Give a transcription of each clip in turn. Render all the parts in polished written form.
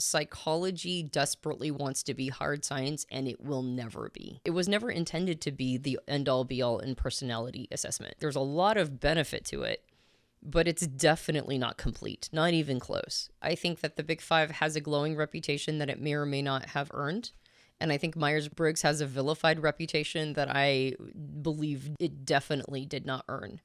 psychology desperately wants to be hard science, and it will never be. It was never intended to be the end-all be-all in personality assessment. There's a lot of benefit to it, but it's definitely not complete, not even close. I think that the Big Five has a glowing reputation that it may or may not have earned. And I think Myers-Briggs has a vilified reputation that I believe it definitely did not earn.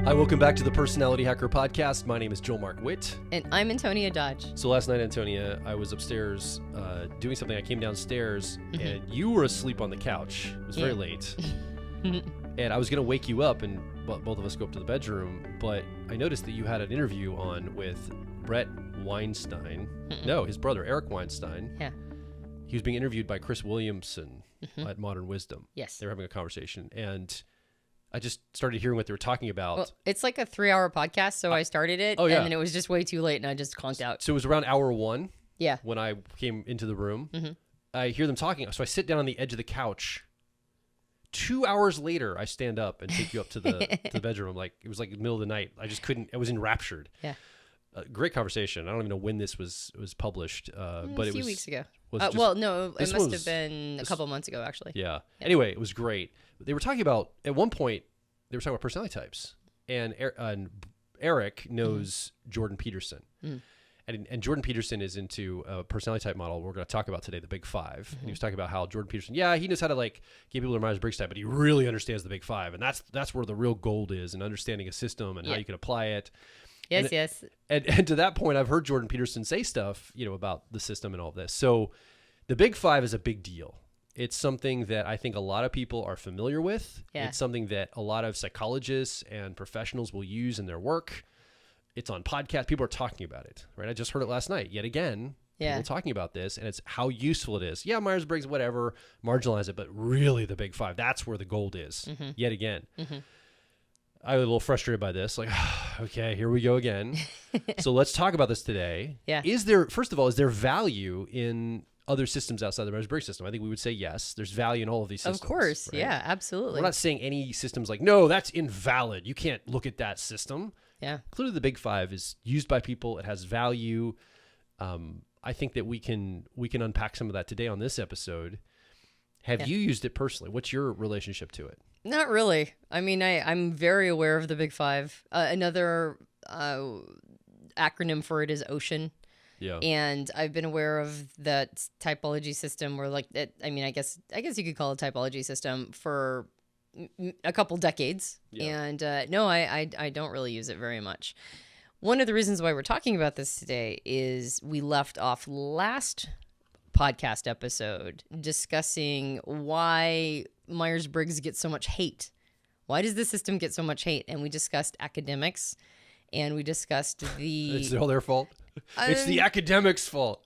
Hi, welcome back to the Personality Hacker Podcast. My name is Joel Mark Witt. And I'm Antonia Dodge. So last night, Antonia, I was upstairs doing something. I came downstairs and you were asleep on the couch. It was very late. And I was going to wake you up and both of us go up to the bedroom. But I noticed that you had an interview on with Brett Weinstein. No, his brother, Eric Weinstein. Yeah. He was being interviewed by Chris Williamson at Modern Wisdom. Yes. They were having a conversation. And I just started hearing what they were talking about. Well, it's like a 3-hour podcast, so I started it, and then it was just way too late, and I just conked out. So it was around hour 1 Yeah. when I came into the room. I hear them talking, so I sit down on the edge of the couch. 2 hours later, I stand up and take you up to the bedroom. Like it was like the middle of the night. I just couldn't. I was enraptured. Yeah. Great conversation. I don't even know when this was published, but a few weeks ago. Just, well, no, it must have been a couple months ago, actually. Yeah. Anyway, it was great. They were talking about, at one point, they were talking about personality types. And Eric knows Jordan Peterson. And Jordan Peterson is into a personality type model we're going to talk about today, the Big Five. And he was talking about how Jordan Peterson, he knows how to like get people to Myers-Briggs type, but he really understands the Big Five. And that's where the real gold is, in understanding a system and how you can apply it. Yes. And to that point, I've heard Jordan Peterson say stuff, about the system and all of this. So the Big Five is a big deal. It's something that I think a lot of people are familiar with. Yeah. It's something that a lot of psychologists and professionals will use in their work. It's on podcasts. People are talking about it, right? I just heard it last night. Yet again, people talking about this, and it's how useful it is. Yeah, Myers-Briggs, whatever, marginalize it, but really the Big Five, that's where the gold is, yet again. I was a little frustrated by this. Like, okay, here we go again. So let's talk about this today. Yeah. First of all, is there value in other systems outside the Myers-Briggs system? I think we would say yes. There's value in all of these systems. Of course. Right? Yeah, absolutely. We're not saying any system's like, no, that's invalid. You can't look at that system. Yeah. Clearly the Big Five is used by people. It has value. I think that we can unpack some of that today on this episode. Have you used it personally? What's your relationship to it? Not really. I mean, I'm very aware of the Big Five. Another acronym for it is OCEAN. Yeah. And I've been aware of that typology system, or like that. I mean, I guess you could call it a typology system for a couple decades. Yeah. And no, I don't really use it very much. One of the reasons why we're talking about this today is we left off last podcast episode discussing why Myers-Briggs gets so much hate. Why does the system get so much hate? And we discussed academics, and we discussed the... It's all their fault? It's the academics' fault.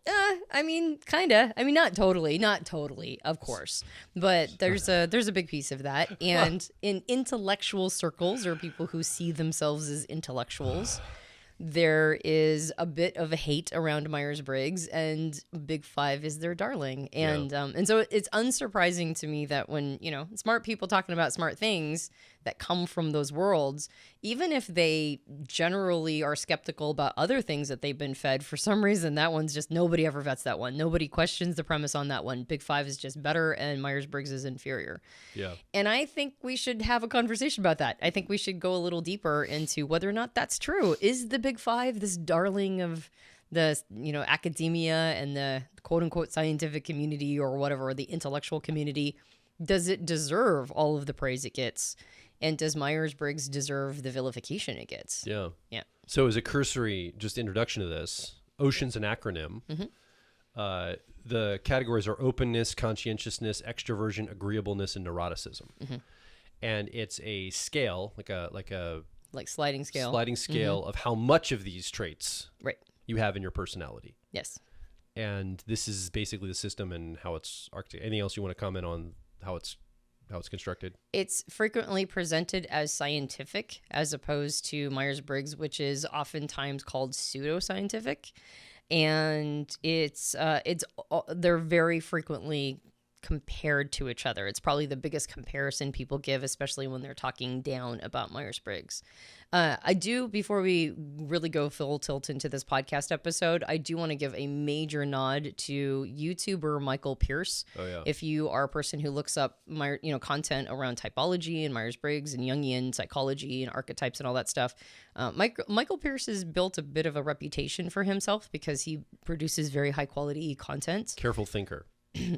I mean, kind of. I mean, not totally, of course. But there's a big piece of that. And in intellectual circles, or people who see themselves as intellectuals, there is a bit of a hate around Myers-Briggs, and Big Five is their darling. And and so it's unsurprising to me that when, smart people talking about smart things that come from those worlds, even if they generally are skeptical about other things that they've been fed, for some reason, that one's just, nobody ever vets that one. Nobody questions the premise on that one. Big Five is just better and Myers-Briggs is inferior. Yeah. And I think we should have a conversation about that. I think we should go a little deeper into whether or not that's true. Is the Big Five this darling of the, academia and the quote unquote scientific community, or whatever, the intellectual community? Does it deserve all of the praise it gets? And does Myers-Briggs deserve the vilification it gets? Yeah. Yeah. So as a cursory just introduction to this, OCEAN's an acronym. The categories are openness, conscientiousness, extroversion, agreeableness, and neuroticism. And it's a scale, like sliding scale. Sliding scale of how much of these traits you have in your personality. Yes. And this is basically the system and how it's architected. Anything else you want to comment on how it's constructed? It's frequently presented as scientific as opposed to Myers-Briggs, which is oftentimes called pseudoscientific. And they're very frequently compared to each other. It's probably the biggest comparison people give, especially when they're talking down about Myers-Briggs. I do, before we really go full tilt into this podcast episode, I do want to give a major nod to YouTuber Micheal Pierce. Oh, yeah. If you are a person who looks up content around typology and Myers-Briggs and Jungian psychology and archetypes and all that stuff, Micheal Pierce has built a bit of a reputation for himself because he produces very high quality content. Careful thinker.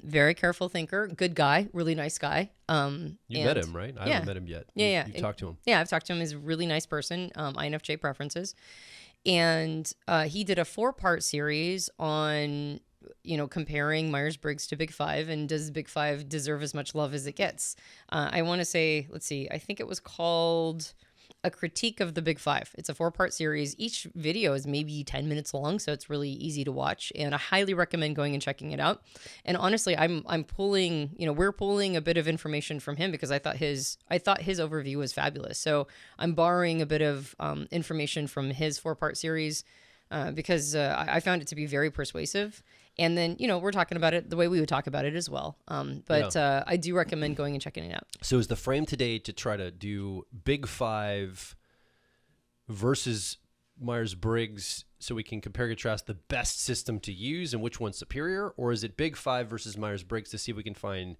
Very careful thinker, good guy, really nice guy. You met him, right? I haven't met him yet. You talked to him. Yeah, I've talked to him. He's a really nice person, INFJ preferences. And he did a 4-part series on, comparing Myers-Briggs to Big Five, and does Big Five deserve as much love as it gets? I want to say, let's see, I think it was called A Critique of the Big Five. It's a 4-part series. Each video is maybe 10 minutes long, so it's really easy to watch, and I highly recommend going and checking it out. And honestly, we're pulling a bit of information from him because I thought his overview was fabulous. So I'm borrowing a bit of information from his 4-part series because I found it to be very persuasive. And then, we're talking about it the way we would talk about it as well. I do recommend going and checking it out. So is the frame today to try to do Big Five versus Myers-Briggs so we can compare and contrast the best system to use and which one's superior? Or is it Big Five versus Myers-Briggs to see if we can find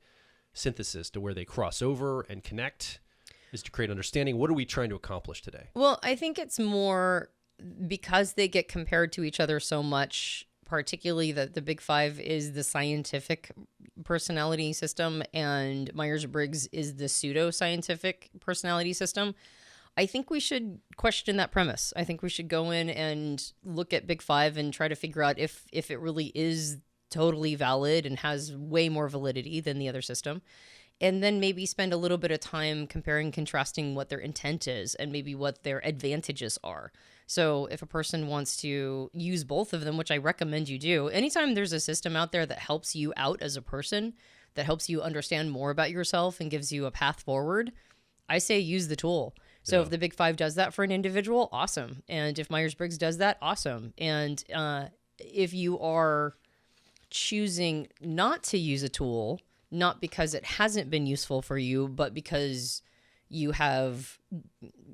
synthesis to where they cross over and connect? Is to create understanding? What are we trying to accomplish today? Well, I think it's more because they get compared to each other so much, particularly that the Big Five is the scientific personality system and Myers-Briggs is the pseudoscientific personality system. I think we should question that premise. I think we should go in and look at Big Five and try to figure out if it really is totally valid and has way more validity than the other system. And then maybe spend a little bit of time comparing, contrasting what their intent is and maybe what their advantages are. So if a person wants to use both of them, which I recommend you do, anytime there's a system out there that helps you out as a person, that helps you understand more about yourself and gives you a path forward, I say use the tool. So if the Big Five does that for an individual, awesome. And if Myers-Briggs does that, awesome. And if you are choosing not to use a tool, not because it hasn't been useful for you, but because you have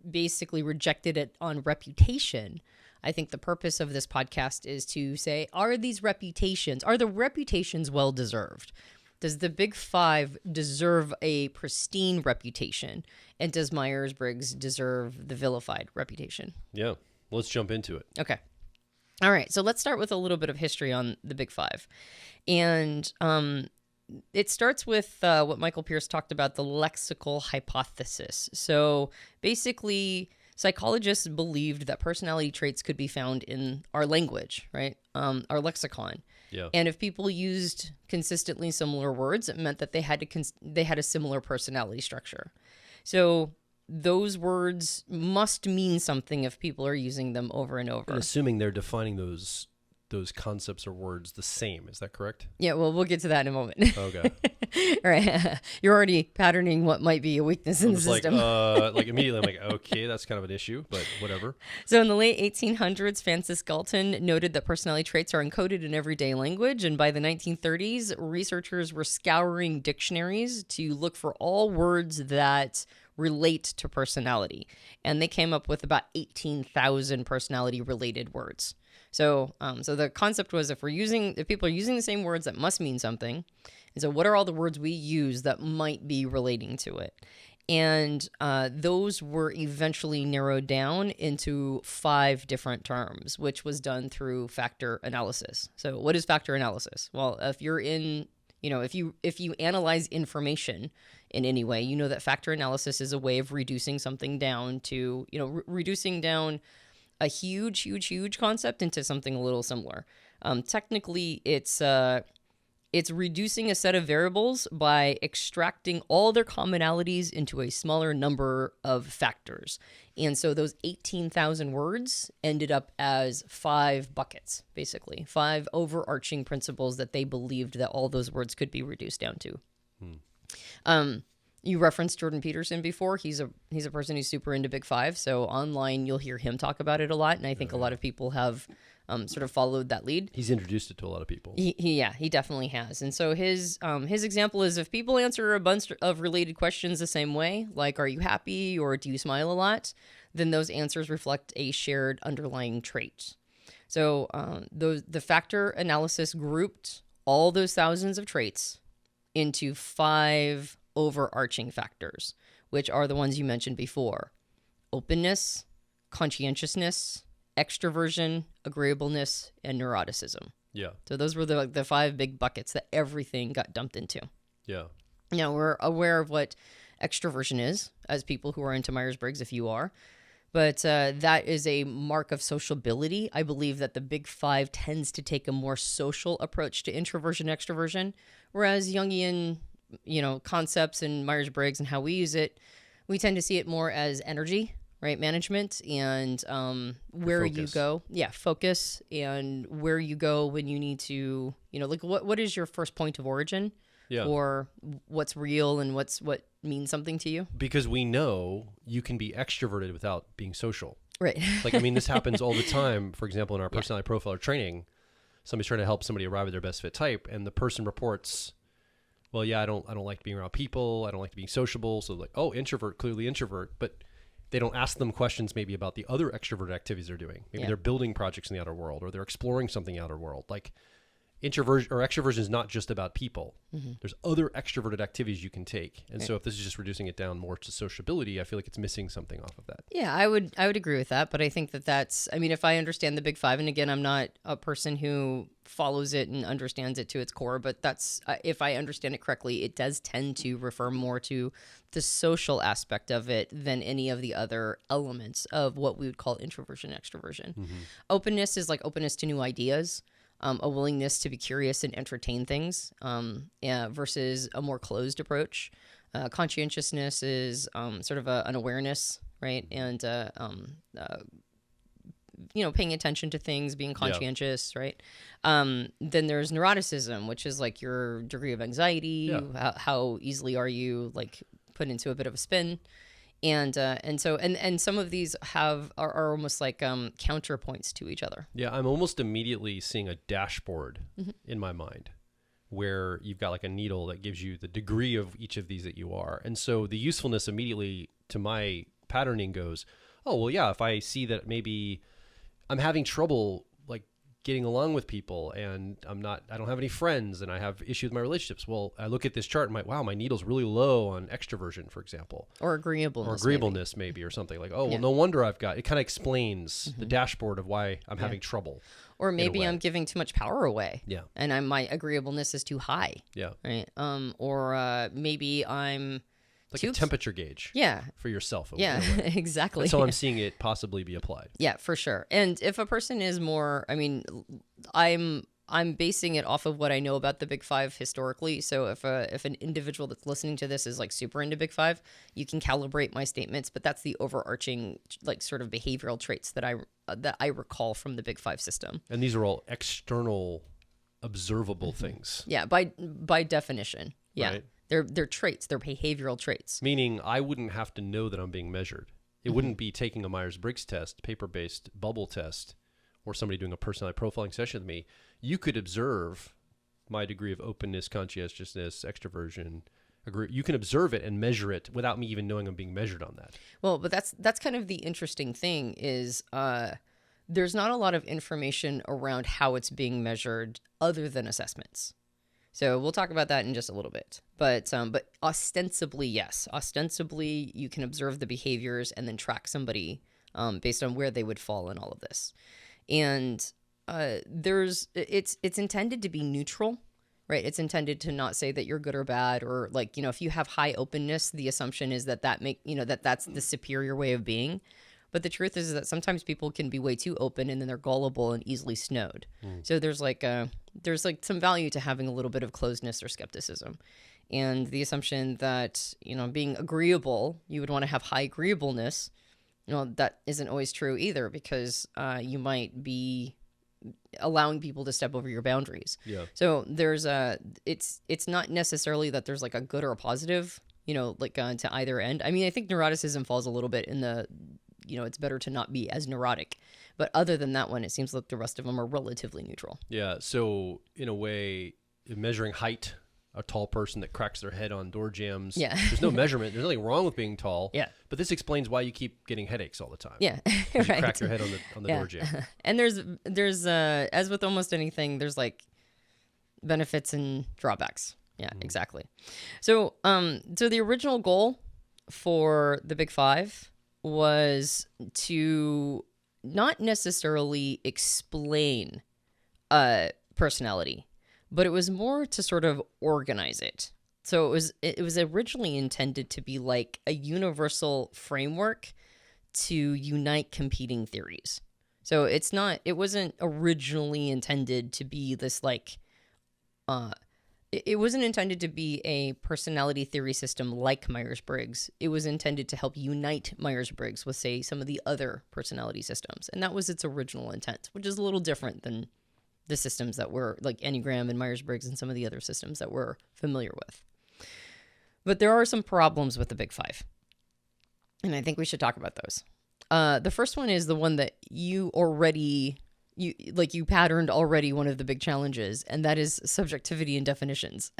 basically rejected it on reputation, I think the purpose of this podcast is to say, are the reputations well-deserved? Does the Big Five deserve a pristine reputation? And does Myers-Briggs deserve the vilified reputation? Yeah, let's jump into it. Okay. All right, so let's start with a little bit of history on the Big Five. And it starts with what Micheal Pierce talked about, the lexical hypothesis. So basically, psychologists believed that personality traits could be found in our language, right? Our lexicon. Yeah. And if people used consistently similar words, it meant that they had a similar personality structure. So those words must mean something if people are using them over and over. And assuming they're defining those concepts or words the same. Is that correct? Yeah, well, we'll get to that in a moment. Okay. All right. You're already patterning what might be a weakness in the system. Like immediately I'm like, okay, that's kind of an issue, but whatever. So in the late 1800s, Francis Galton noted that personality traits are encoded in everyday language. And by the 1930s, researchers were scouring dictionaries to look for all words that relate to personality. And they came up with about 18,000 personality related words. So the concept was if people are using the same words, that must mean something. And so what are all the words we use that might be relating to it? And those were eventually narrowed down into 5 different terms, which was done through factor analysis. So what is factor analysis? Well, if you analyze information in any way, you know that factor analysis is a way of reducing something down to, reducing down a huge concept into something a little similar. Technically, it's reducing a set of variables by extracting all their commonalities into a smaller number of factors. And so those 18,000 words ended up as 5 buckets, basically 5 overarching principles that they believed that all those words could be reduced down to. You referenced Jordan Peterson before. He's a person who's super into Big Five. So online, you'll hear him talk about it a lot, and I think a lot of people have sort of followed that lead. He's introduced it to a lot of people. He definitely has. And so his example is, if people answer a bunch of related questions the same way, like are you happy or do you smile a lot, then those answers reflect a shared underlying trait. So the factor analysis grouped all those thousands of traits into 5 overarching factors, which are the ones you mentioned before: openness, conscientiousness, extroversion, agreeableness, and neuroticism. Yeah. So those were the 5 big buckets that everything got dumped into. Yeah. Now, we're aware of what extroversion is as people who are into Myers-Briggs, if you are. But that is a mark of sociability. I believe that the Big Five tends to take a more social approach to introversion, extroversion, whereas Jungian, concepts and Myers-Briggs and how we use it, we tend to see it more as energy, right? Management and where you go. Yeah, focus and where you go when you need to, like what is your first point of origin? Yeah. Or what's real and what means something to you? Because we know you can be extroverted without being social. Right. This happens all the time. For example, in our personality profiler training, somebody's trying to help somebody arrive at their best fit type, and the person reports, well, yeah, I don't like being around people. I don't like being sociable. So like, oh, introvert, clearly introvert. But they don't ask them questions maybe about the other extroverted activities they're doing. Maybe they're building projects in the outer world, or they're exploring something in the outer world. Like, introversion or extroversion is not just about people. Mm-hmm. There's other extroverted activities you can take. And so if this is just reducing it down more to sociability, I feel like it's missing something off of that. Yeah, I would agree with that. But I think that's, if I understand the Big Five, and again, I'm not a person who follows it and understands it to its core, but that's, if I understand it correctly, it does tend to refer more to the social aspect of it than any of the other elements of what we would call introversion, extroversion. Mm-hmm. Openness is like openness to new ideas. A willingness to be curious and entertain things, versus a more closed approach. Conscientiousness is sort of an awareness, right? And, paying attention to things, being conscientious, right? Then there's neuroticism, which is like your degree of anxiety. Yeah. How easily are you like put into a bit of a spin? And some of these are almost like counterpoints to each other. Yeah, I'm almost immediately seeing a dashboard in my mind where you've got like a needle that gives you the degree of each of these that you are. And so the usefulness immediately to my patterning goes, oh, well, yeah, if I see that maybe I'm having trouble like getting along with people and I don't have any friends and I have issues with my relationships. Well, I look at this chart and I'm like, wow, my needle's really low on extroversion, for example. Or agreeableness. Maybe, or something like, oh, well, no wonder it kind of explains the dashboard of why I'm having trouble. Or maybe I'm giving too much power away. Yeah. And my agreeableness is too high. Yeah. Right. Or maybe I'm like a temperature gauge. Yeah. For yourself. Yeah, exactly. That's how I'm seeing it possibly be applied. Yeah, for sure. And if a person is more, I'm basing it off of what I know about the Big Five historically. So if an individual that's listening to this is like super into Big Five, you can calibrate my statements. But that's the overarching like sort of behavioral traits that I recall from the Big Five system. And these are all external, observable things. Yeah, by definition. Yeah, right? They're traits. They're behavioral traits. Meaning, I wouldn't have to know that I'm being measured. It wouldn't be taking a Myers-Briggs test, paper-based bubble test, or somebody doing a personality profiling session with me. You could observe my degree of openness, conscientiousness, extroversion. You can observe it and measure it without me even knowing I'm being measured on that. Well, but that's kind of the interesting thing is there's not a lot of information around how it's being measured other than assessments. So we'll talk about that in just a little bit. But ostensibly, yes. Ostensibly, you can observe the behaviors and then track somebody based on where they would fall in all of this. And it's intended to be neutral, right? It's intended to not say that you're good or bad, or like, if you have high openness, the assumption is that's the superior way of being. But the truth is that sometimes people can be way too open and then they're gullible and easily snowed. So there's some value to having a little bit of closedness or skepticism. And the assumption that, being agreeable, you would want to have high agreeableness. That isn't always true either, because you might be allowing people to step over your boundaries. Yeah. So it's not necessarily that there's like a good or a positive to either end. I mean, I think neuroticism falls a little bit in the, it's better to not be as neurotic. But other than that one, it seems like the rest of them are relatively neutral. Yeah. So in a way, measuring height, a tall person that cracks their head on door jambs. Yeah. There's no measurement. There's nothing wrong with being tall. Yeah. But this explains why you keep getting headaches all the time. Yeah. Right. You crack your head on the door jamb. And there's as with almost anything, there's like benefits and drawbacks. Yeah, exactly. So the original goal for the Big Five was to not necessarily explain personality, but it was more to sort of organize it. So it was originally intended to be like a universal framework to unite competing theories. So it wasn't originally intended to be this like, it wasn't intended to be a personality theory system like Myers-Briggs. It was intended to help unite Myers-Briggs with, say, some of the other personality systems. And that was its original intent, which is a little different than the systems that were like Enneagram and Myers-Briggs and some of the other systems that we're familiar with. But there are some problems with the Big Five. And I think we should talk about those. The first one is the one that you patterned already one of the big challenges, and that is subjectivity and definitions.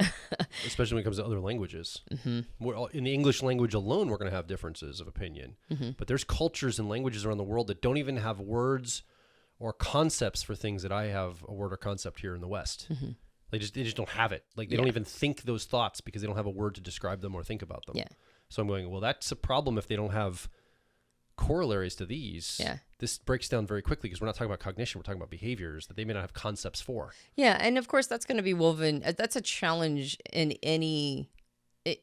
Especially when it comes to other languages. Mm-hmm. In the English language alone, we're going to have differences of opinion. Mm-hmm. But there's cultures and languages around the world that don't even have words or concepts for things that I have a word or concept here in the West. Mm-hmm. They just don't have it. Like they don't even think those thoughts because they don't have a word to describe them or think about them. Yeah. So I'm going, well, that's a problem if they don't have corollaries to these. Yeah. This breaks down very quickly because we're not talking about cognition. We're talking about behaviors that they may not have concepts for. Yeah. And of course, that's going to be woven. That's a challenge in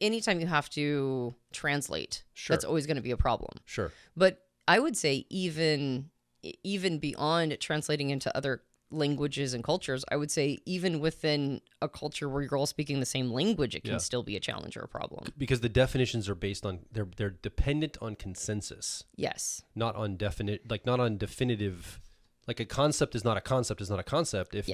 anytime you have to translate. Sure. That's always going to be a problem. Sure. But I would say even beyond translating into other languages and cultures, I would say even within a culture where you're all speaking the same language, it can still be a challenge or a problem. Because the definitions are based on they're dependent on consensus. Yes. Not on definitive. Like a concept is not a concept is not a concept. If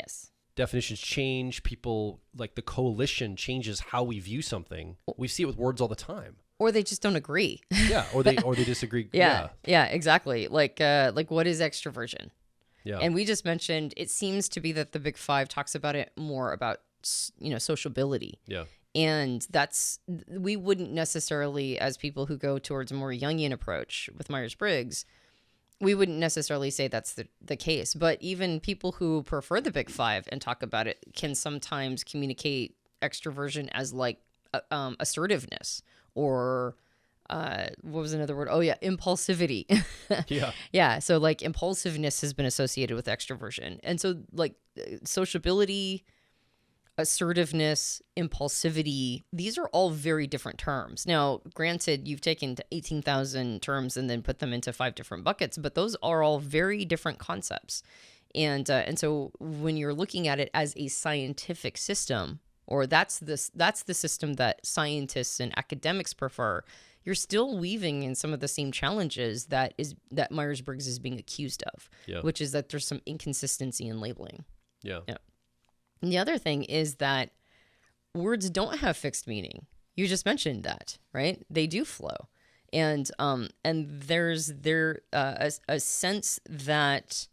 definitions change, people like the coalition changes how we view something. We see it with words all the time. Or they just don't agree. Yeah, or they disagree. Yeah, exactly. Like what is extroversion? Yeah. And we just mentioned, it seems to be that the Big Five talks about it more about, sociability. Yeah. And we wouldn't necessarily, as people who go towards a more Jungian approach with Myers-Briggs, we wouldn't necessarily say that's the case. But even people who prefer the Big Five and talk about it can sometimes communicate extroversion as like assertiveness or what was another word? Oh yeah, impulsivity. Yeah. Yeah. So like impulsiveness has been associated with extroversion. And so like sociability, assertiveness, impulsivity, these are all very different terms. Now, granted, you've taken 18,000 terms and then put them into 5 different buckets, but those are all very different concepts. And so when you're looking at it as a scientific system, or that's the system that scientists and academics prefer, you're still weaving in some of the same challenges that Myers-Briggs is being accused of, which is that there's some inconsistency in labeling. Yeah. And the other thing is that words don't have fixed meaning. You just mentioned that, right? They do flow. And there's a sense that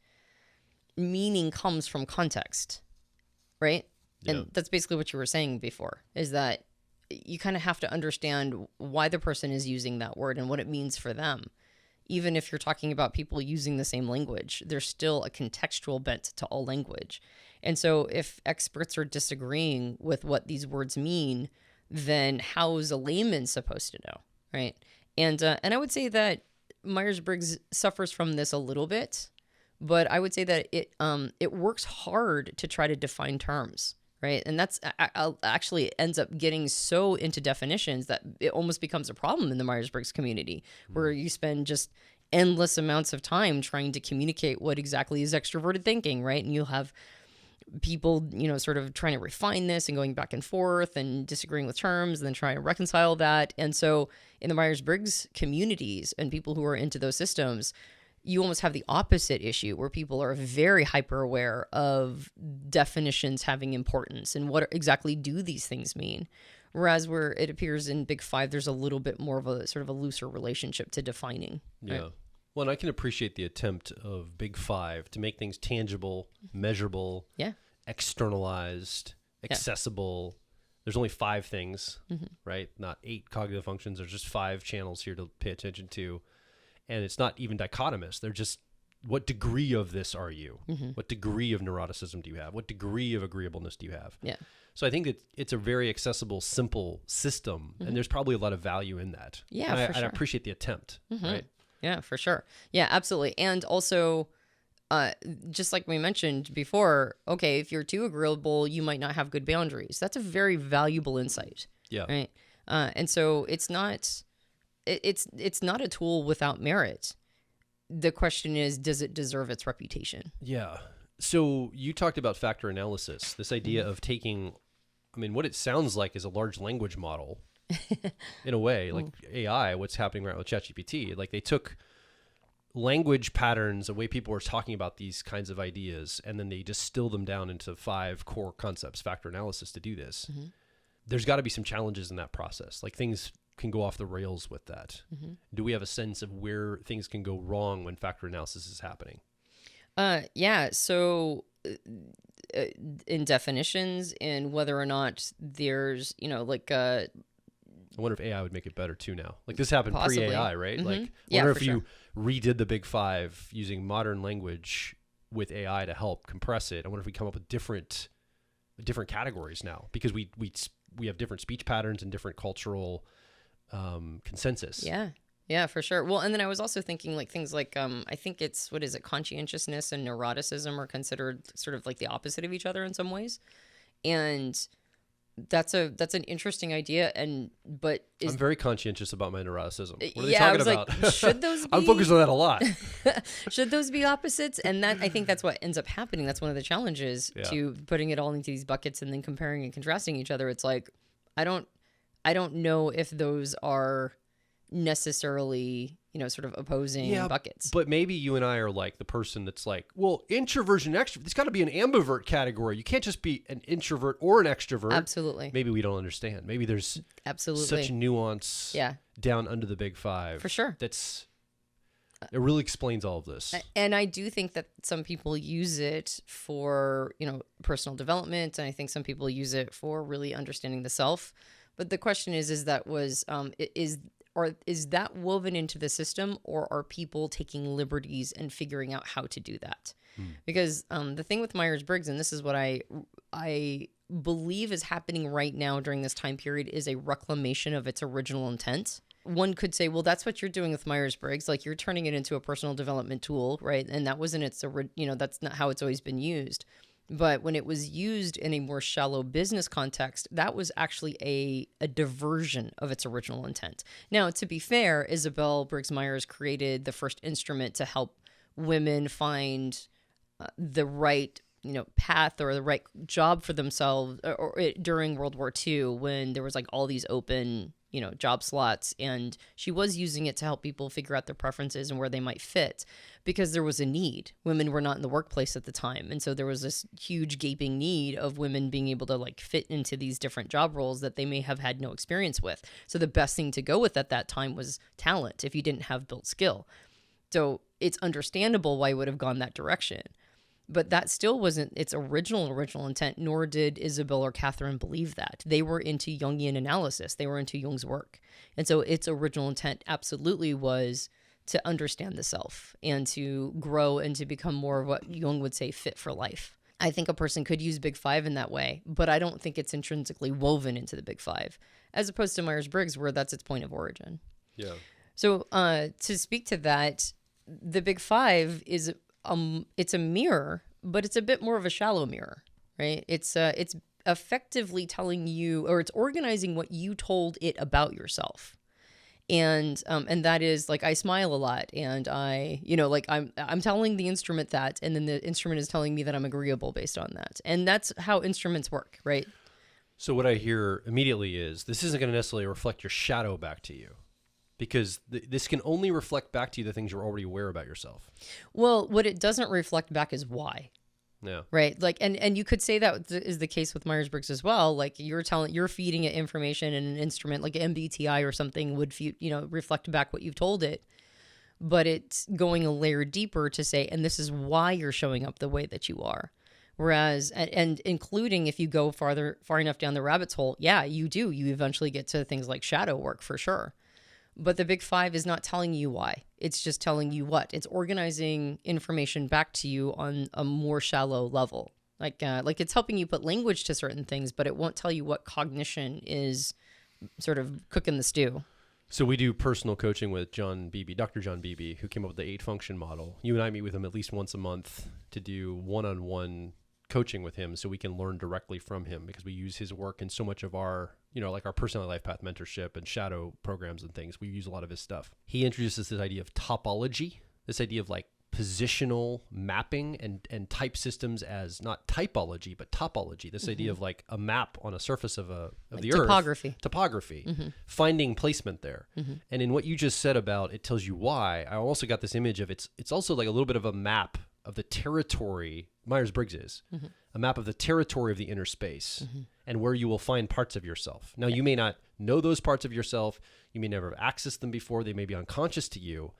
meaning comes from context, right? Yeah. And that's basically what you were saying before, is that you kind of have to understand why the person is using that word and what it means for them. Even if you're talking about people using the same language, there's still a contextual bent to all language. And so if experts are disagreeing with what these words mean, then how is a layman supposed to know, right? And I would say that Myers-Briggs suffers from this a little bit, but I would say that it works hard to try to define terms. Right. And that's actually ends up getting so into definitions that it almost becomes a problem in the Myers-Briggs community, where you spend just endless amounts of time trying to communicate what exactly is extroverted thinking. Right. And you'll have people, sort of trying to refine this and going back and forth and disagreeing with terms and then trying to reconcile that. And so in the Myers-Briggs communities and people who are into those systems, you almost have the opposite issue where people are very hyper aware of definitions having importance and what exactly do these things mean, Whereas where it appears in Big Five, there's a little bit more of a sort of a looser relationship to defining. Yeah. Right? Well, and I can appreciate the attempt of Big Five to make things tangible, measurable, externalized, accessible. There's only 5 things, right? Not 8 cognitive functions. There's just 5 channels here to pay attention to. And it's not even dichotomous. They're just, what degree of this are you? What degree of neuroticism do you have? What degree of agreeableness do you have? Yeah. So I think that it's a very accessible, simple system, and there's probably a lot of value in that. Yeah, and for sure. I appreciate the attempt, right? Yeah, for sure. Yeah, absolutely. And also, just like we mentioned before, okay, if you're too agreeable, you might not have good boundaries. That's a very valuable insight. Yeah. Right. And so it's not a tool without merit. The question is, does it deserve its reputation? Yeah. So you talked about factor analysis, this idea of taking, I mean, what it sounds like is a large language model in a way, like AI, what's happening right with ChatGPT. Like they took language patterns, the way people were talking about these kinds of ideas, and then they distill them down into 5 core concepts, factor analysis, to do this. There's got to be some challenges in that process. Like things can go off the rails with that. Do we have a sense of where things can go wrong when factor analysis is happening? Yeah. So in definitions, in whether or not there's, I wonder if AI would make it better too now. Like this happened possibly. pre-AI, right? Like I Yeah, wonder for if you redid the Big Five using modern language with AI to help compress it. I wonder if we come up with different categories now, because we have different speech patterns and different cultural consensus. Yeah, for sure. Well, and then I was also thinking like things like, I think it's, what is it? Conscientiousness and neuroticism are considered sort of like the opposite of each other in some ways. And that's an interesting idea. But I'm very conscientious about my neuroticism. What are they I talking was about? like, should those be? I'm focused on that a lot. Should those be opposites? And that, I think that's what ends up happening. That's one of the challenges to putting it all into these buckets and then comparing and contrasting each other. It's like, I don't know if those are necessarily, sort of opposing buckets. But maybe you and I are like the person that's like, well, introversion and extrovert, there's got to be an ambivert category. You can't just be an introvert or an extrovert. Absolutely. Maybe we don't understand. Maybe there's such nuance down under the Big Five. For sure. It really explains all of this. And I do think that some people use it for, personal development. And I think some people use it for really understanding the self. But the question is that that woven into the system, or are people taking liberties and figuring out how to do that? Because the thing with Myers-Briggs, and this is what I believe is happening right now during this time period, is a reclamation of its original intent. One could say, well, that's what you're doing with Myers-Briggs. Like, you're turning it into a personal development tool, right? And that wasn't that's not how it's always been used. But when it was used in a more shallow business context, that was actually a diversion of its original intent. Now, to be fair, Isabel Briggs Myers created the first instrument to help women find the right path or the right job for themselves during World War II, when there was like all these open job slots, and she was using it to help people figure out their preferences and where they might fit, because there was a need. Women were not in the workplace at the time, and so there was this huge gaping need of women being able to like fit into these different job roles that they may have had no experience with. So the best thing to go with at that time was talent, if you didn't have built skill. So it's understandable why it would have gone that direction. But that still wasn't its original intent, nor did Isabel or Catherine believe that. They were into Jungian analysis. They were into Jung's work. And so its original intent absolutely was to understand the self and to grow and to become more of what Jung would say fit for life. I think a person could use Big Five in that way, but I don't think it's intrinsically woven into the Big Five, as opposed to Myers-Briggs, where that's its point of origin. Yeah. So to speak to that, the Big Five is it's a mirror, but it's a bit more of a shallow mirror, right? It's effectively telling you, or it's organizing what you told it about yourself. And that is like, I smile a lot, and I'm telling the instrument that, and then the instrument is telling me that I'm agreeable based on that. And that's how instruments work, right? So what I hear immediately is, this isn't going to necessarily reflect your shadow back to you, because this can only reflect back to you the things you're already aware about yourself. Well, what it doesn't reflect back is why. Yeah. Right. Like, and you could say that is the case with Myers-Briggs as well. Like you're feeding it information and an instrument like MBTI or something would, reflect back what you've told it. But it's going a layer deeper to say, and this is why you're showing up the way that you are. Whereas, and including if you go far enough down the rabbit's hole, yeah, you do. You eventually get to things like shadow work for sure. But the big five is not telling you why. It's just telling you what. It's organizing information back to you on a more shallow level. Like it's helping you put language to certain things, but it won't tell you what cognition is sort of cooking the stew. So we do personal coaching with Dr. John Beebe, who came up with the 8-function model. You and I meet with him at least once a month to do one-on-one coaching with him so we can learn directly from him, because we use his work in so much of our, like our personality life path mentorship and shadow programs and things. We use a lot of his stuff. He introduces this idea of topology, this idea of like positional mapping and type systems as not typology, but topology. This idea of like a map on a surface of the earth. Topography, finding placement there. And in what you just said about it tells you why, I also got this image of it's also like a little bit of a map of the territory. Myers-Briggs is a map of the territory of the inner space and where you will find parts of yourself. Now, you may not know those parts of yourself. You may never have accessed them before. They may be unconscious to you.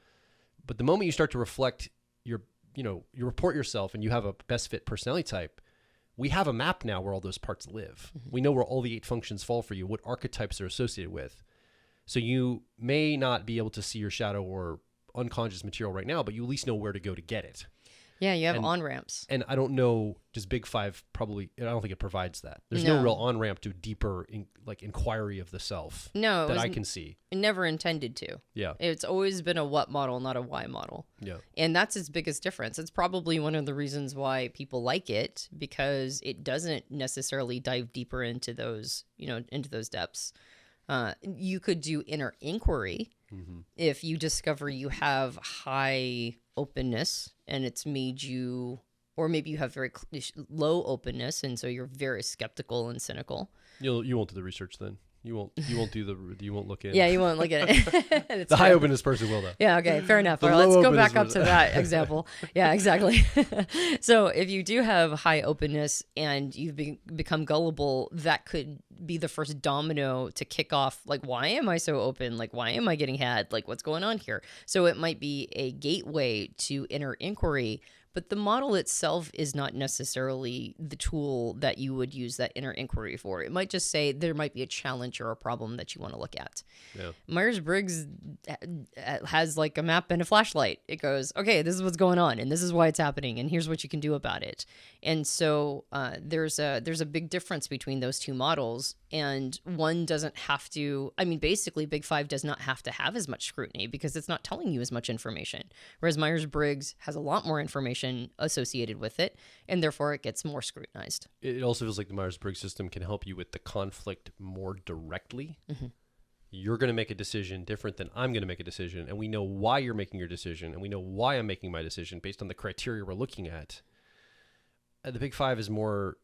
But the moment you start to reflect you report yourself and you have a best fit personality type, we have a map now where all those parts live. We know where all the 8 functions fall for you, what archetypes they're associated with. So you may not be able to see your shadow or unconscious material right now, but you at least know where to go to get it. Yeah, you have on-ramps. And I don't know, does Big Five I don't think it provides that. There's no real on-ramp to deeper inquiry of the self that I can see. It never intended to. Yeah. It's always been a what model, not a why model. Yeah. And that's its biggest difference. It's probably one of the reasons why people like it, because it doesn't necessarily dive deeper into those, into those depths. You could do inner inquiry if you discover you have high openness and it's made you, or maybe you have very low openness and so you're very skeptical and cynical. You won't do the research then. You won't look in. Yeah, you won't look at it. The high openness person will though. Yeah, okay, fair enough. All right, let's go back up to that example. Yeah, exactly. So if you do have high openness and you've become gullible, that could be the first domino to kick off, like, why am I so open? Like, why am I getting had? Like, what's going on here? So it might be a gateway to inner inquiry, but the model itself is not necessarily the tool that you would use that inner inquiry for. It might just say there might be a challenge or a problem that you want to look at. Yeah. Myers-Briggs has like a map and a flashlight. It goes, okay, this is what's going on and this is why it's happening and here's what you can do about it. And so there's a big difference between those two models, and one doesn't have to, basically Big Five does not have to have as much scrutiny because it's not telling you as much information, whereas Myers-Briggs has a lot more information associated with it, and therefore it gets more scrutinized. It also feels like the Myers-Briggs system can help you with the conflict more directly. You're going to make a decision different than I'm going to make a decision, and we know why you're making your decision, and we know why I'm making my decision based on the criteria we're looking at. The Big Five is more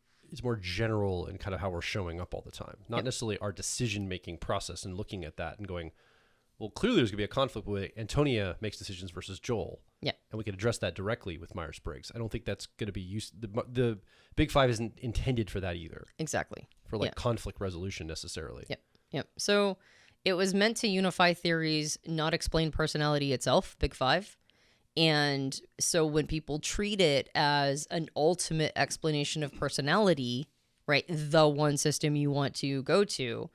general in kind of how we're showing up all the time, not necessarily our decision-making process and looking at that and going, well, clearly there's going to be a conflict with Antonia makes decisions versus Joel. Yeah. And we can address that directly with Myers-Briggs. I don't think that's going to be used. The Big Five isn't intended for that either. Exactly. For conflict resolution necessarily. Yep. So it was meant to unify theories, not explain personality itself, Big Five. And so when people treat it as an ultimate explanation of personality, right, the one system you want to go to,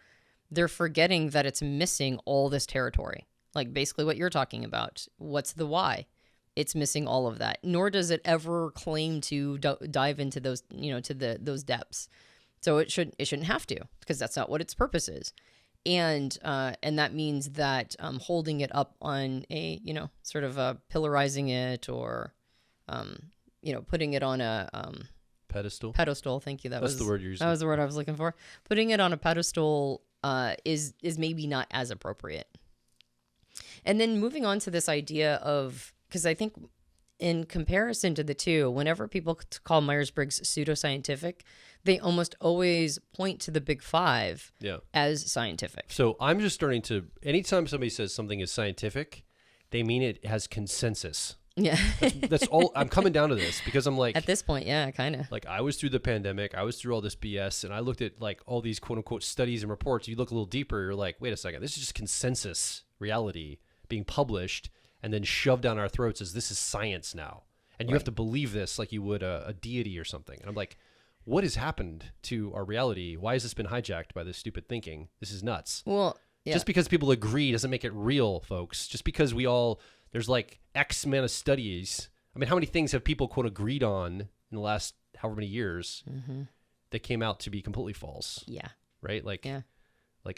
they're forgetting that it's missing all this territory. Like basically what you're talking about. What's the why? It's missing all of that. Nor does it ever claim to dive into those, to those depths. So it shouldn't have to, because that's not what its purpose is. And that means that holding it up on a, sort of pillarizing it or, putting it on a pedestal. Thank you. That's the word you're using. That was the word I was looking for. Putting it on a pedestal is maybe not as appropriate. And then moving on to this idea of, because I think in comparison to the two, whenever people call Myers-Briggs pseudoscientific, they almost always point to the Big Five as scientific. So anytime somebody says something is scientific, they mean it has consensus. Yeah. That's all. I'm coming down to this because I'm like, at this point, yeah, kind of. like I was through the pandemic, I was through all this BS, and I looked at like all these quote unquote studies and reports. You look a little deeper, you're like, wait a second, this is just consensus reality being published and then shoved down our throats as this is science now. And you have to believe this like you would a deity or something. And I'm like, what has happened to our reality? Why has this been hijacked by this stupid thinking? This is nuts. Well, yeah. Just because people agree doesn't make it real, folks. Just because there's like X amount of studies. I mean, how many things have people quote agreed on in the last however many years that came out to be completely false? Yeah. Right? Like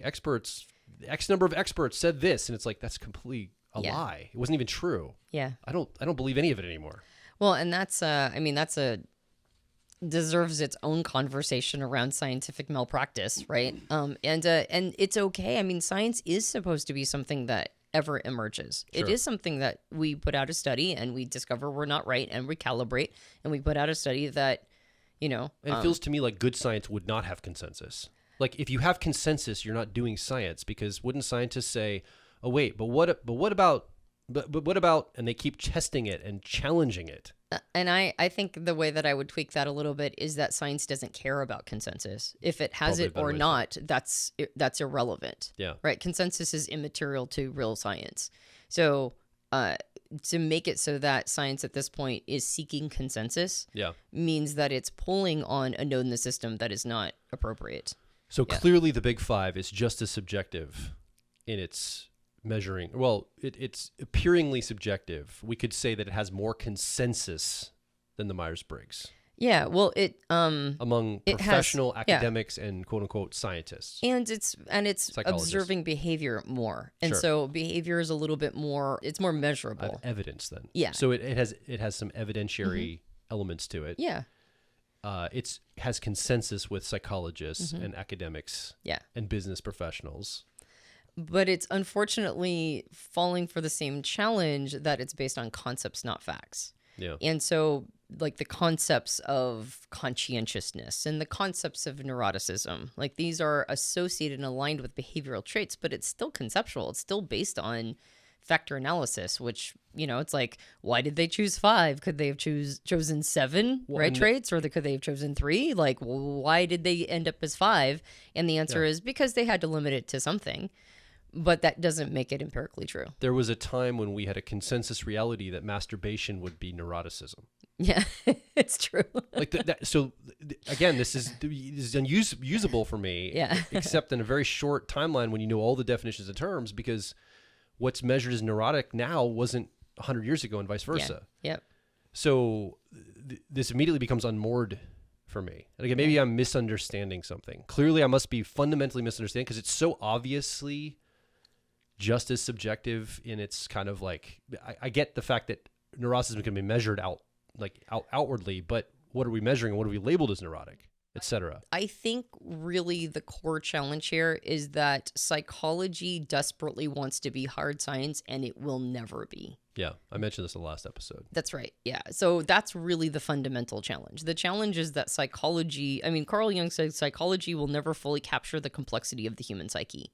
experts, X number of experts said this, and it's like, that's completely a lie. It wasn't even true. Yeah. I don't believe any of it anymore. Well, and that's deserves its own conversation around scientific malpractice, right? And it's okay. I mean, science is supposed to be something that ever emerges. Sure. It is something that we put out a study and we discover we're not right and recalibrate, and we put out a study that, And it feels to me like good science would not have consensus. Like if you have consensus, you're not doing science, because wouldn't scientists say, "Oh wait, but what about," and they keep testing it and challenging it. And I think the way that I would tweak that a little bit is that science doesn't care about consensus. If it has it or not, that's irrelevant. Yeah. Right. Consensus is immaterial to real science. So to make it so that science at this point is seeking consensus means that it's pulling on a node in the system that is not appropriate. So clearly the big five is just as subjective in its measuring. Well, it's appearingly subjective. We could say that it has more consensus than the Myers-Briggs. Yeah, well, among professional academics and quote unquote scientists. And it's observing behavior more. And so behavior is a little bit more, it's more measurable. Evidence then. Yeah. So it has some evidentiary elements to it. Yeah. It has consensus with psychologists and academics and business professionals. But it's unfortunately falling for the same challenge that it's based on concepts, not facts. Yeah. And so, like the concepts of conscientiousness and the concepts of neuroticism, like these are associated and aligned with behavioral traits, but it's still conceptual. It's still based on factor analysis, which, it's like, why did they choose 5? Could they have chosen 7 traits, or could they have chosen 3? Like, why did they end up as 5? And the answer is because they had to limit it to something. But that doesn't make it empirically true. There was a time when we had a consensus reality that masturbation would be neuroticism. Yeah, it's true. Like so, again, this is unusable for me. Yeah. Except in a very short timeline when you know all the definitions and terms, because what's measured as neurotic now wasn't 100 years ago, and vice versa. Yeah. Yep. So this immediately becomes unmoored for me. And again, maybe I'm misunderstanding something. Clearly, I must be fundamentally misunderstanding, because it's so obviously just as subjective in its kind of like, I get the fact that neuroticism can be measured outwardly, but what are we measuring and what are we labeled as neurotic, etc.? I think really the core challenge here is that psychology desperately wants to be hard science, and it will never be. Yeah, I mentioned this in the last episode. That's right. Yeah. So that's really the fundamental challenge. The challenge is that psychology, Carl Jung said psychology will never fully capture the complexity of the human psyche.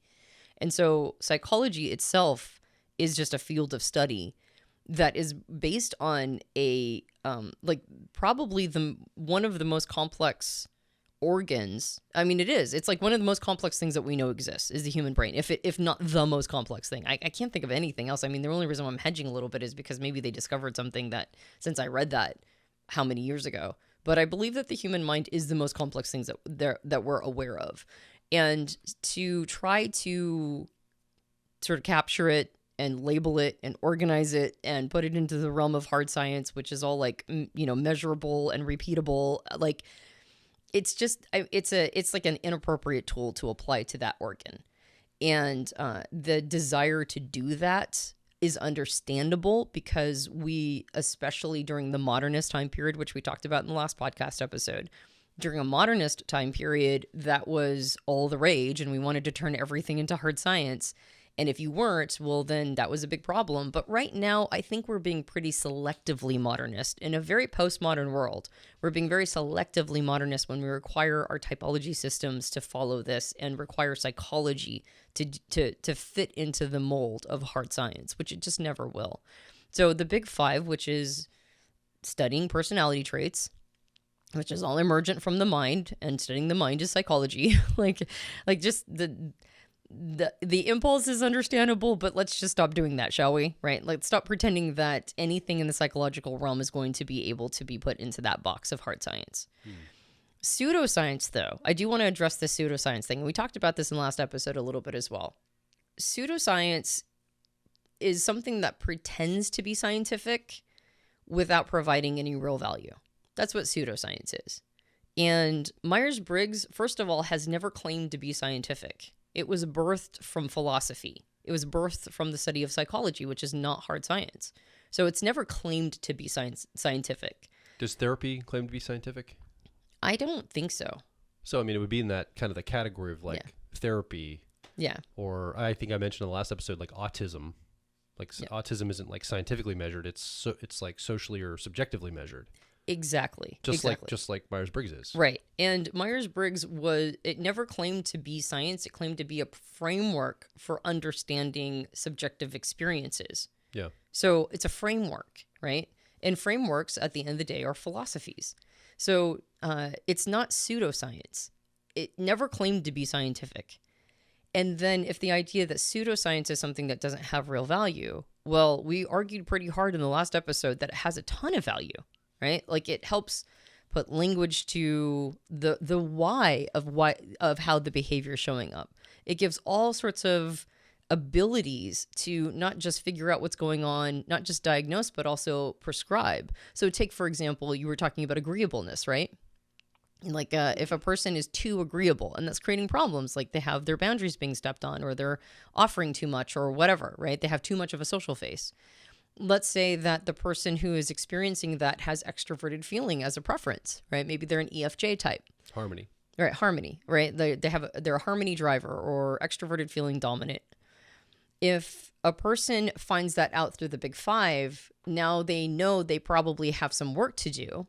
And so psychology itself is just a field of study that is based on probably one of the most complex organs. It is. It's like one of the most complex things that we know exists is the human brain, if not the most complex thing. I can't think of anything else. The only reason why I'm hedging a little bit is because maybe they discovered something that, since I read that how many years ago. But I believe that the human mind is the most complex things that we're aware of. And to try to sort of capture it and label it and organize it and put it into the realm of hard science, which is all like, measurable and repeatable, like it's like an inappropriate tool to apply to that organ. And the desire to do that is understandable, because we, especially during the modernist time period, which we talked about in the last podcast episode, during a modernist time period, that was all the rage, and we wanted to turn everything into hard science. And if you weren't, well, then that was a big problem. But right now, I think we're being pretty selectively modernist. In a very postmodern world, we're being very selectively modernist when we require our typology systems to follow this and require psychology to fit into the mold of hard science, which it just never will. So the big five, which is studying personality traits, which is all emergent from the mind, and studying the mind is psychology. like just the impulse is understandable, but let's just stop doing that, shall we? Right? Let's stop pretending that anything in the psychological realm is going to be able to be put into that box of hard science. Pseudoscience, though, I do want to address the pseudoscience thing. We talked about this in the last episode a little bit as well. Pseudoscience is something that pretends to be scientific without providing any real value. That's what pseudoscience is. And Myers-Briggs, first of all, has never claimed to be scientific. It was birthed from philosophy. It was birthed from the study of psychology, which is not hard science. So it's never claimed to be scientific. Does therapy claim to be scientific? I don't think so. So, I mean, it would be in that kind of the category of therapy. Yeah. Or I think I mentioned in the last episode, like autism. Like autism isn't like scientifically measured. It's like socially or subjectively measured. Exactly. Just like Myers-Briggs is. Right. And Myers-Briggs it never claimed to be science. It claimed to be a framework for understanding subjective experiences. Yeah. So it's a framework, right? And frameworks at the end of the day are philosophies. So it's not pseudoscience. It never claimed to be scientific. And then if the idea that pseudoscience is something that doesn't have real value, well, we argued pretty hard in the last episode that it has a ton of value, right? Like it helps put language to the why of how the behavior is showing up. It gives all sorts of abilities to not just figure out what's going on, not just diagnose, but also prescribe. So take, for example, you were talking about agreeableness, right? Like if a person is too agreeable, and that's creating problems, like they have their boundaries being stepped on, or they're offering too much or whatever, right? They have too much of a social face. Let's say that the person who is experiencing that has extroverted feeling as a preference, right? Maybe they're an EFJ type. Harmony. Right, harmony, right? They're a harmony driver or extroverted feeling dominant. If a person finds that out through the big five, now they know they probably have some work to do.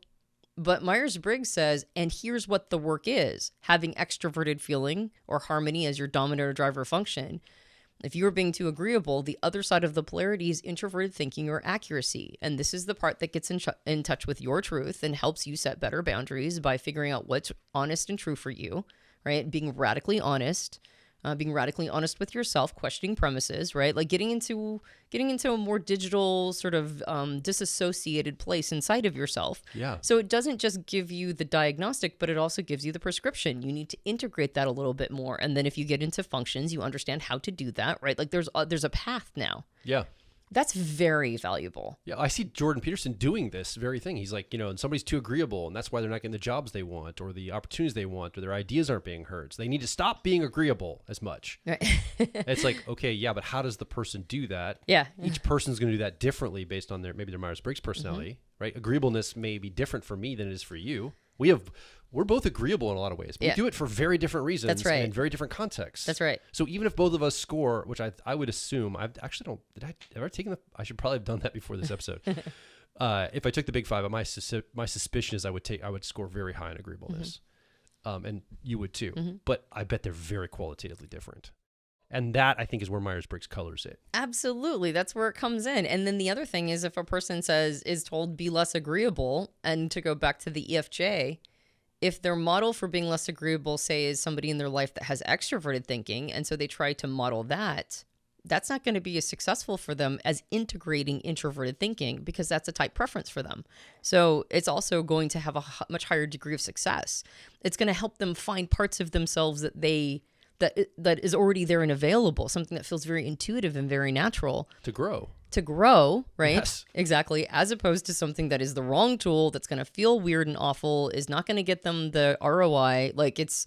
But Myers-Briggs says, and here's what the work is: having extroverted feeling or harmony as your dominant or driver function. If you're being too agreeable, the other side of the polarity is introverted thinking or accuracy. And this is the part that gets in touch with your truth and helps you set better boundaries by figuring out what's honest and true for you, right? Being radically honest with yourself, questioning premises, right? Like getting into a more digital sort of disassociated place inside of yourself. Yeah. So it doesn't just give you the diagnostic, but it also gives you the prescription. You need to integrate that a little bit more. And then if you get into functions, you understand how to do that, right? Like there's a path now. Yeah. That's very valuable. Yeah, I see Jordan Peterson doing this very thing. He's like, and somebody's too agreeable, and that's why they're not getting the jobs they want or the opportunities they want, or their ideas aren't being heard. So they need to stop being agreeable as much. Right. It's like, okay, yeah, but how does the person do that? Yeah. Each person's going to do that differently based on their Myers-Briggs personality, right? Agreeableness may be different for me than it is for you. We're both agreeable in a lot of ways. But we do it for very different reasons. That's right. And in very different contexts. That's right. So even if both of us score, which I would assume, did I ever take I should probably have done that before this episode. If I took the big five, my suspicion is I would score very high on agreeableness. And you would too. Mm-hmm. But I bet they're very qualitatively different. And that, I think, is where Myers-Briggs colors it. Absolutely. That's where it comes in. And then the other thing is if a person is told be less agreeable, and to go back to the EFJ, if their model for being less agreeable, say, is somebody in their life that has extroverted thinking, and so they try to model that, that's not going to be as successful for them as integrating introverted thinking, because that's a type preference for them. So it's also going to have a much higher degree of success. It's going to help them find parts of themselves that that is already there and available, something that feels very intuitive and very natural. To grow, right? Yes. Exactly. As opposed to something that is the wrong tool, that's going to feel weird and awful, is not going to get them the ROI. Like it's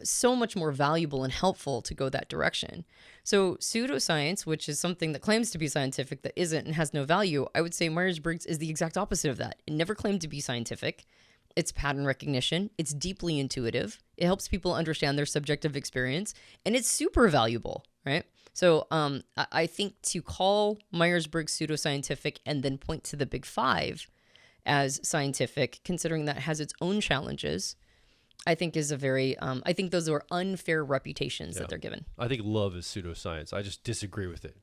so much more valuable and helpful to go that direction. So pseudoscience, which is something that claims to be scientific that isn't and has no value, I would say Myers-Briggs is the exact opposite of that. It never claimed to be scientific. It's pattern recognition. It's deeply intuitive. It helps people understand their subjective experience, and it's super valuable, right? So I think to call Myers-Briggs pseudoscientific and then point to the big five as scientific, considering that has its own challenges, I think is a very, I think those are unfair reputations that they're given. I think love is pseudoscience. I just disagree with it.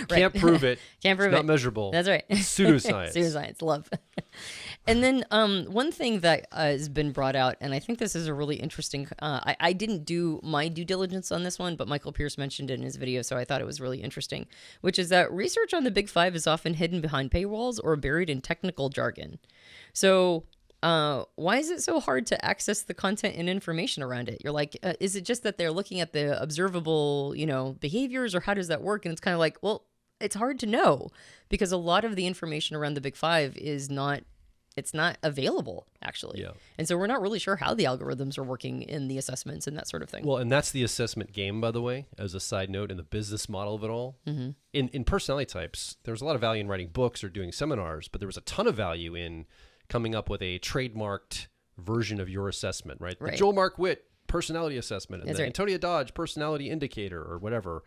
Can't prove it. Can't prove it's it. not measurable. That's right. Pseudoscience. Pseudoscience. Love. And then one thing that has been brought out, and I think this is a really interesting, I didn't do my due diligence on this one, but Michael Pierce mentioned it in his video, so I thought it was really interesting, which is that research on the Big Five is often hidden behind paywalls or buried in technical jargon. So why is it so hard to access the content and information around it? You're like, is it just that they're looking at the observable, behaviors, or how does that work? And it's kind of like, well, it's hard to know because a lot of the information around the Big Five is not available, actually. Yeah. And so we're not really sure how the algorithms are working in the assessments and that sort of thing. Well, and that's the assessment game, by the way, as a side note, in the business model of it all. Mm-hmm. In personality types, there was a lot of value in writing books or doing seminars, but there was a ton of value in coming up with a trademarked version of your assessment, right? The Joel Mark Witt personality assessment, and the Antonia Dodge personality indicator, or whatever.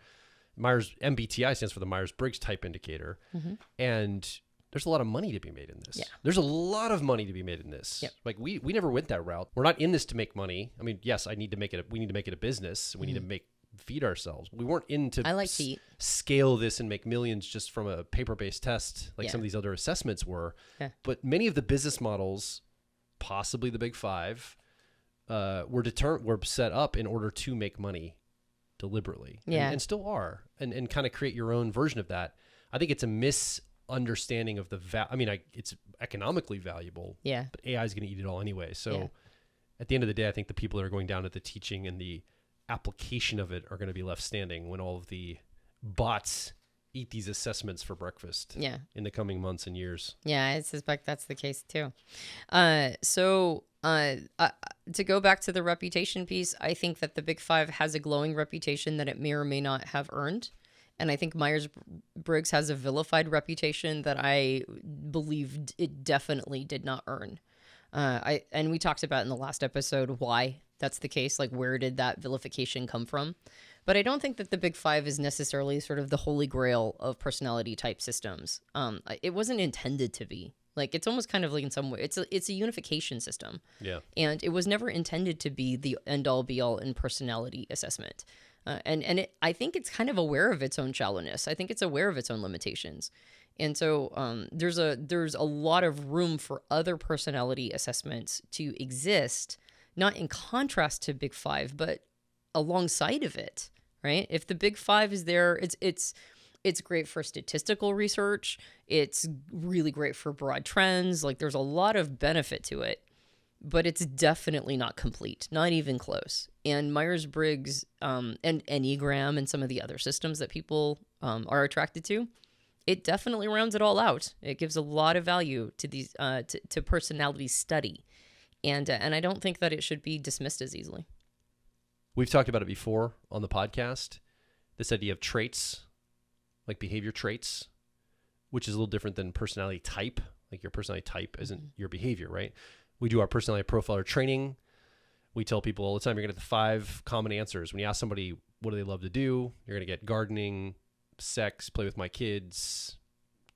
MBTI stands for the Myers-Briggs type indicator. Mm-hmm. And there's a lot of money to be made in this. Yeah. There's a lot of money to be made in this. Yep. Like we never went that route. We're not in this to make money. I mean, yes, we need to make it a business. We need to feed ourselves. We weren't into scale this and make millions just from a paper-based test like some of these other assessments were. Yeah. But many of the business models, possibly the Big Five, were set up in order to make money deliberately. Yeah. And still are. And kind of create your own version of that. I think it's a misunderstanding of it's economically valuable. Yeah. But AI is going to eat it all anyway. So at the end of the day, I think the people that are going down to the teaching and the application of it are going to be left standing when all of the bots eat these assessments for breakfast in the coming months and years. Yeah, I suspect that's the case too. To go back to the reputation piece, I think that the Big Five has a glowing reputation that it may or may not have earned. And I think Myers-Briggs has a vilified reputation that I believe it definitely did not earn. And we talked about in the last episode why that's the case, like where did that vilification come from? But I don't think that the Big Five is necessarily sort of the holy grail of personality type systems. It wasn't intended to be. Like it's almost kind of like in some way, it's a unification system. Yeah. And it was never intended to be the end all be all in personality assessment. I think it's kind of aware of its own shallowness. I think it's aware of its own limitations. And so there's a lot of room for other personality assessments to exist, not in contrast to Big Five, but alongside of it, right? If the Big Five is there, it's great for statistical research. It's really great for broad trends. Like there's a lot of benefit to it. But it's definitely not complete, not even close. And Myers-Briggs and Enneagram and some of the other systems that people are attracted to, it definitely rounds it all out. It gives a lot of value to these to personality study, and I don't think that it should be dismissed as easily. We've talked about it before on the podcast. This idea of traits, like behavior traits, which is a little different than personality type. Like your personality type isn't your behavior, right? We do our personality profiler training. We tell people all the time, you're going to get the 5 common answers. When you ask somebody, what do they love to do? You're going to get gardening, sex, play with my kids,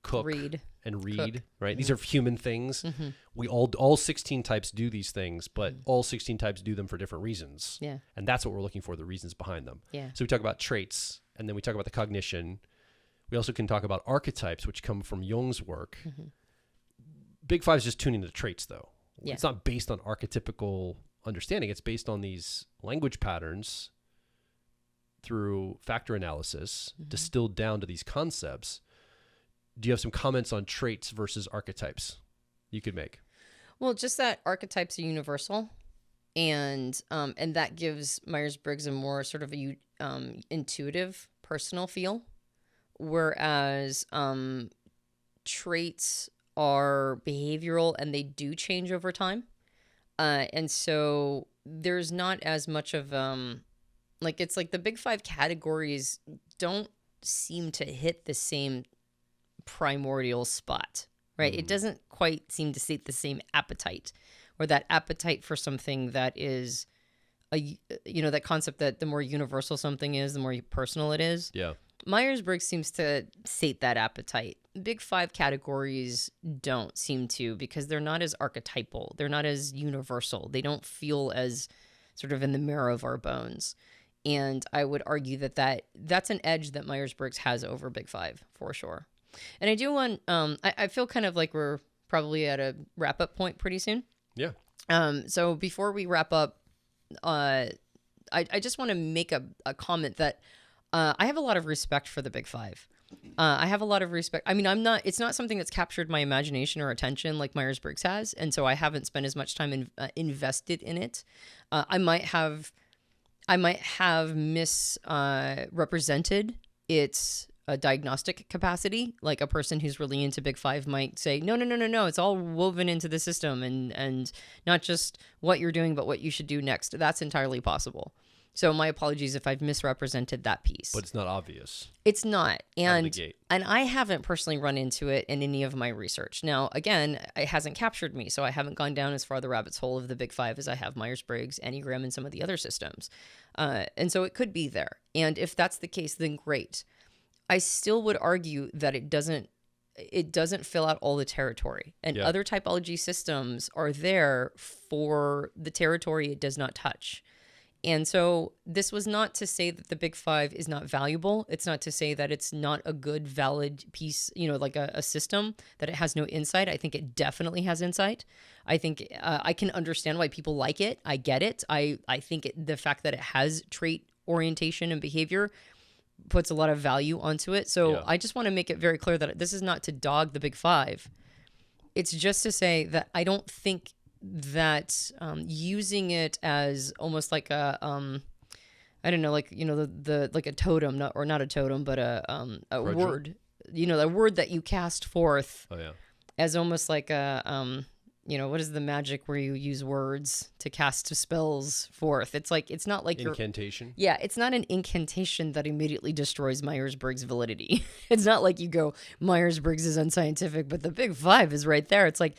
cook, read, right? Mm-hmm. These are human things. Mm-hmm. We all 16 types do these things, but all 16 types do them for different reasons. Yeah. And that's what we're looking for, the reasons behind them. Yeah. So we talk about traits, and then we talk about the cognition. We also can talk about archetypes, which come from Jung's work. Mm-hmm. Big Five is just tuning the traits, though. Yeah. It's not based on archetypical understanding. It's based on these language patterns through factor analysis, distilled down to these concepts. Do you have some comments on traits versus archetypes you could make? Well, just that archetypes are universal, and that gives Myers-Briggs a more sort of a intuitive, personal feel, whereas traits are behavioral and they do change over time. And so there's not as much of, it's like the Big Five categories don't seem to hit the same primordial spot, right? It doesn't quite seem to state the same appetite, or that appetite for something that is, that concept that the more universal something is, the more personal it is. Yeah. Myers-Briggs seems to sate that appetite. Big Five categories don't seem to, because they're not as archetypal. They're not as universal. They don't feel as sort of in the marrow of our bones. And I would argue that's an edge that Myers-Briggs has over Big Five for sure. And I do want, I feel kind of like we're probably at a wrap up point pretty soon. Yeah. So before we wrap up, I just want to make a comment that I have a lot of respect for the Big Five. I have a lot of respect. I mean, it's not something that's captured my imagination or attention like Myers-Briggs has. And so I haven't spent as much time invested in it. I might have misrepresented its diagnostic capacity. Like a person who's really into Big Five might say, no, it's all woven into the system and not just what you're doing, but what you should do next. That's entirely possible. So my apologies if I've misrepresented that piece. But it's not obvious. It's not. And the gate. And I haven't personally run into it in any of my research. Now, again, it hasn't captured me, so I haven't gone down as far the rabbit's hole of the Big Five as I have Myers-Briggs, Enneagram, and some of the other systems. And so it could be there. And if that's the case, then great. I still would argue that it doesn't fill out all the territory. And other typology systems are there for the territory it does not touch. And so this was not to say that the Big Five is not valuable. It's not to say that it's not a good, valid piece, like a system, that it has no insight. I think it definitely has insight. I think I can understand why people like it. I get it. I think the fact that it has trait orientation and behavior puts a lot of value onto it. So I just want to make it very clear that this is not to dog the Big Five. It's just to say that I don't think that using it as almost like a I don't know, like the like a totem, not a totem, but a word, a word that you cast forth as almost like a what is the magic where you use words to cast spells forth? It's not like incantation. It's not an incantation that immediately destroys Myers-Briggs validity. It's not like you go, Myers-Briggs is unscientific, but the Big Five is right there. It's like,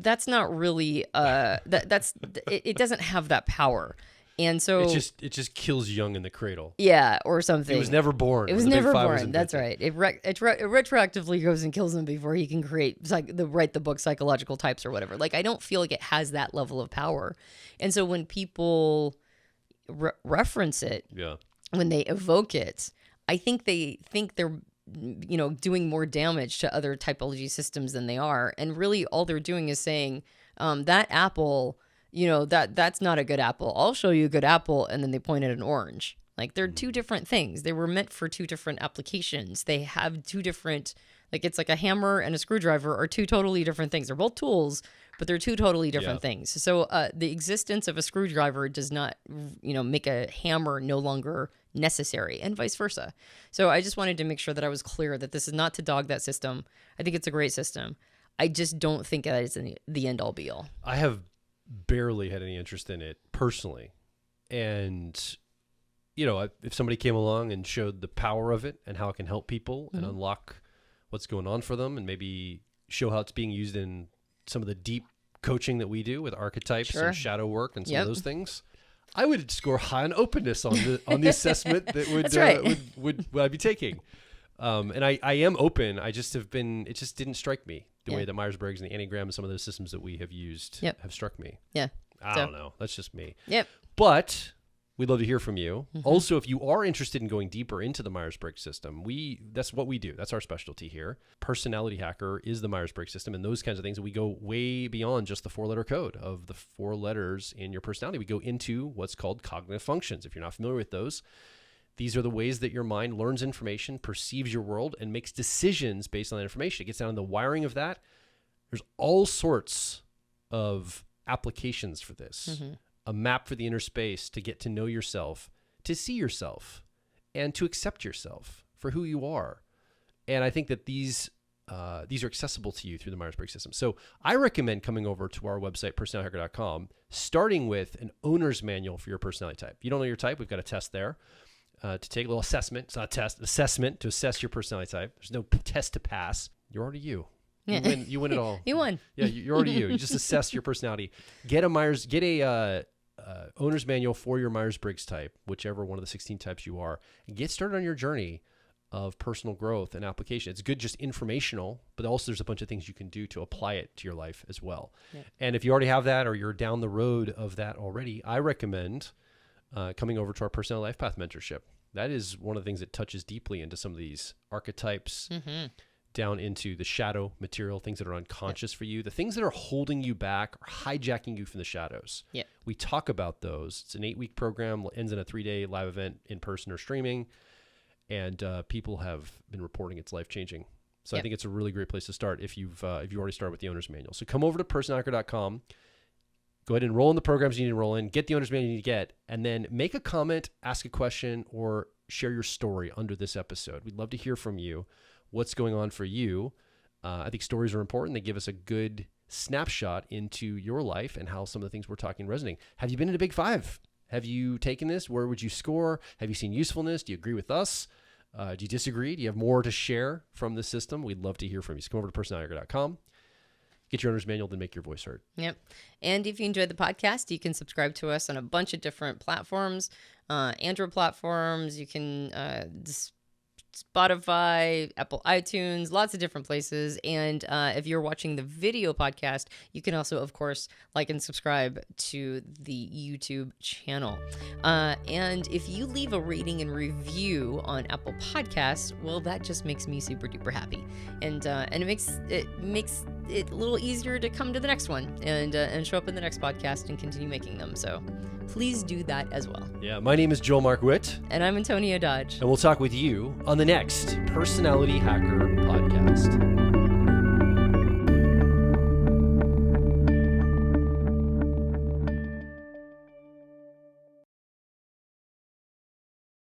that's not really it doesn't have that power. And so it just kills young in the cradle. Yeah, or something. It was never born. It was never born. That's right. It retroactively goes and kills him before he can write the book Psychological Types or whatever. Like, I don't feel like it has that level of power. And so when people reference it, when they evoke it, I think they think they're doing more damage to other typology systems than they are. And really all they're doing is saying, that apple, that's not a good apple. I'll show you a good apple. And then they point at an orange. Like, they're two different things. They were meant for two different applications. They have two different, it's like a hammer and a screwdriver are two totally different things. They're both tools, but they're two totally different things. So the existence of a screwdriver does not, make a hammer no longer necessary, and vice versa. So I just wanted to make sure that I was clear that this is not to dog that system. I think it's a great system. I just don't think that it's the end all be all. I have barely had any interest in it personally. And, if somebody came along and showed the power of it and how it can help people and unlock what's going on for them and maybe show how it's being used in some of the deep coaching that we do with archetypes and shadow work and some of those things, I would score high on openness on the assessment that would I be taking. And I am open. I just have been, it just didn't strike me the way that Myers-Briggs and the Enneagram and some of those systems that we have used have struck me. Yeah. I don't know. That's just me. Yep. But we'd love to hear from you. Also, if you are interested in going deeper into the Myers-Briggs system, that's what we do. That's our specialty here. Personality Hacker is the Myers-Briggs system and those kinds of things. And we go way beyond just the 4-letter code of the 4 letters in your personality. We go into what's called cognitive functions. If you're not familiar with those, these are the ways that your mind learns information, perceives your world, and makes decisions based on that information. It gets down to the wiring of that. There's all sorts of applications for this. A map for the inner space to get to know yourself, to see yourself, and to accept yourself for who you are. And I think that these are accessible to you through the Myers-Briggs system. So I recommend coming over to our website, personalityhacker.com, starting with an owner's manual for your personality type. If you don't know your type, we've got a test there. To take a little assessment. It's not a test, assessment to assess your personality type. There's no test to pass. You're already you. You win it all. You won. Yeah, you're already you. You just assess your personality. Get a owner's manual for your Myers-Briggs type, whichever one of the 16 types you are, and get started on your journey of personal growth and application. It's good, just informational, but also there's a bunch of things you can do to apply it to your life as well. Yeah. And if you already have that or you're down the road of that already, I recommend coming over to our Personality Life Path mentorship. That is one of the things that touches deeply into some of these archetypes, down into the shadow material, things that are unconscious for you, the things that are holding you back or hijacking you from the shadows. Yeah. We talk about those. It's an 8-week program, ends in a 3-day live event in person or streaming. And people have been reporting it's life-changing. So I think it's a really great place to start if you've already started with the owner's manual. So come over to personalhacker.com. Go ahead and enroll in the programs you need to enroll in, get the owner's manual you need to get, and then make a comment, ask a question, or share your story under this episode. We'd love to hear from you. What's going on for you? I think stories are important. They give us a good snapshot into your life and how some of the things we're talking resonating. Have you been in a Big Five? Have you taken this? Where would you score? Have you seen usefulness? Do you agree with us? Do you disagree? Do you have more to share from the system? We'd love to hear from you. So come over to personalhacker.com. Get your owner's manual, then make your voice heard. Yep. And if you enjoyed the podcast, you can subscribe to us on a bunch of different platforms, Android platforms. You can Spotify, Apple iTunes, lots of different places. And if you're watching the video podcast, you can also, of course, like and subscribe to the YouTube channel. And if you leave a rating and review on Apple Podcasts, well, that just makes me super duper happy. And it makes it a little easier to come to the next one and show up in the next podcast and continue making them. So please do that as well. Yeah, my name is Joel Mark Witt. And I'm Antonia Dodge. And we'll talk with you on the next Personality Hacker podcast.